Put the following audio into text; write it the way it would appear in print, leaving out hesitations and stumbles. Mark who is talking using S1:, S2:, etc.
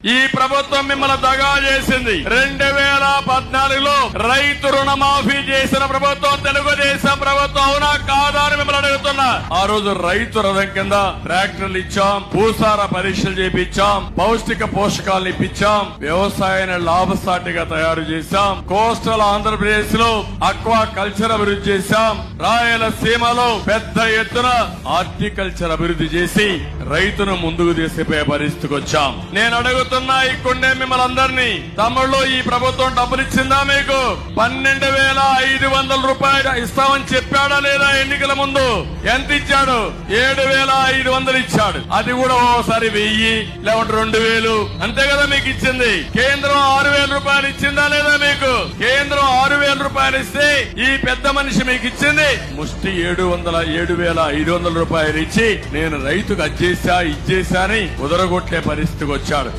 S1: ఈ ప్రభుత్వం మిమ్మల్ని దగా చేసింది. 2014లో రైతు రుణమాఫీ చేసిన ప్రభుత్వం తెలుగుదేశం ప్రభుత్వం అవునా కాదా అని మిమ్మల్ని అడుగుతున్నా. ఆ రోజు రైతు రథం కింద ట్రాక్టర్లు ఇచ్చాం, భూసార పరీక్షలు చేపించాం, పౌష్టిక పోషకాలను ఇప్పించాం, వ్యవసాయాన్ని లాభసాటిగా తయారు చేశాం, కోస్టల్ ఆంధ్రప్రదేశ్ లో అక్వా కల్చర్ అభివృద్ధి చేశాం, రాయలసీమలో పెద్ద ఎత్తున హార్టికల్చర్ అభివృద్ధి చేసి రైతును ముందుకు తీసుకుపోయే పరిస్థితికి వచ్చాం. నేను అడుగుతున్నా ఇక్కడే మిమ్మల్ని అందరినీ, తమ్ముళ్ళు ఈ ప్రభుత్వం డబ్బులు ఇచ్చిందా మీకు? 12,500 రూపాయలు ఇస్తామని చెప్పాడా లేదా? ఎన్నికల ముందు ఎంత ఇచ్చాడు? 7,500 ఇచ్చాడు. అది కూడా ఓసారి 1000 లేకుంటే 2,000 అంతే కదా మీకు ఇచ్చింది. కేంద్రం 6,000 రూపాయలు ఇచ్చిందా లేదా మీకు? కేంద్రం 6,000 రూపాయలు ఇస్తే ఈ పెద్ద మనిషి మీకు ఇచ్చింది ముష్టి 7,500 రూపాయలు ఇచ్చి నేను రైతుకు అజ్జేసా ఇచ్చేసా అని కుదరగొట్టే పరిస్థితికి వచ్చాడు.